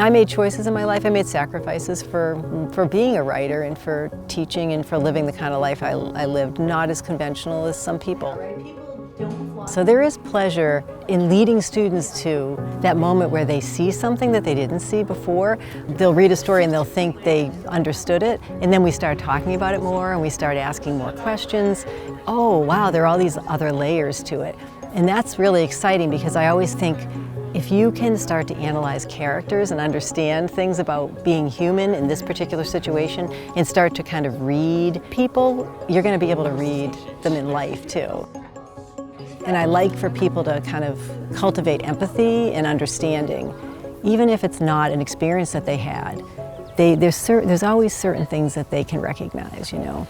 I made choices in my life. I made sacrifices for being a writer and for teaching and for living the kind of life I lived, not as conventional as some people. So there is pleasure in leading students to that moment where they see something that they didn't see before. They'll read a story and they'll think they understood it, and then we start talking about it more and we start asking more questions. Oh wow, there are all these other layers to it. And that's really exciting because I always think if you can start to analyze characters and understand things about being human in this particular situation and start to kind of read people, you're going to be able to read them in life too. And I like for people to kind of cultivate empathy and understanding, even if it's not an experience that they had. There's always certain things that they can recognize, you know.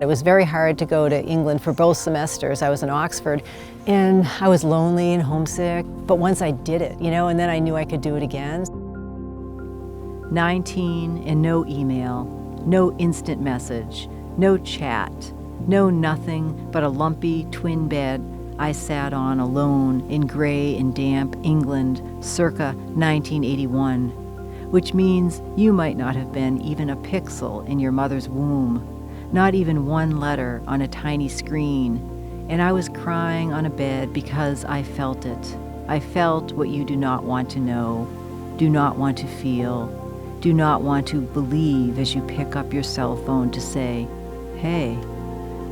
It was very hard to go to England for both semesters. I was in Oxford and I was lonely and homesick, but once I did it, you know, and then I knew I could do it again. 19 and no email, no instant message, no chat, no nothing but a lumpy twin bed I sat on alone in gray and damp England circa 1981, which means you might not have been even a pixel in your mother's womb, not even one letter on a tiny screen, and I was crying on a bed because I felt it. I felt what you do not want to know, do not want to feel, do not want to believe as you pick up your cell phone to say, hey,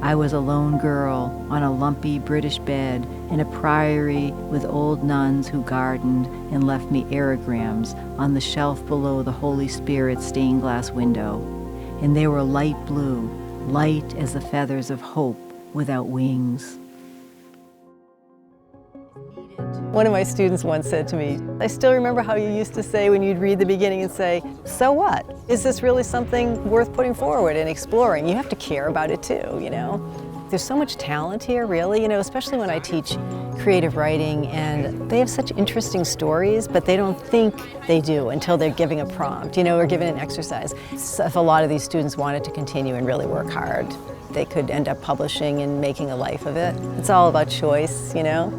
I was a lone girl on a lumpy British bed in a priory with old nuns who gardened and left me aerograms on the shelf below the Holy Spirit stained glass window, and they were light blue, light as the feathers of hope without wings. One of my students once said to me, I still remember how you used to say when you'd read the beginning and say, so what? Is this really something worth putting forward and exploring? You have to care about it too, you know? There's so much talent here, really, you know, especially when I teach creative writing, and they have such interesting stories, but they don't think they do until they're giving a prompt, you know, or given an exercise. So if a lot of these students wanted to continue and really work hard, they could end up publishing and making a life of it. It's all about choice, you know?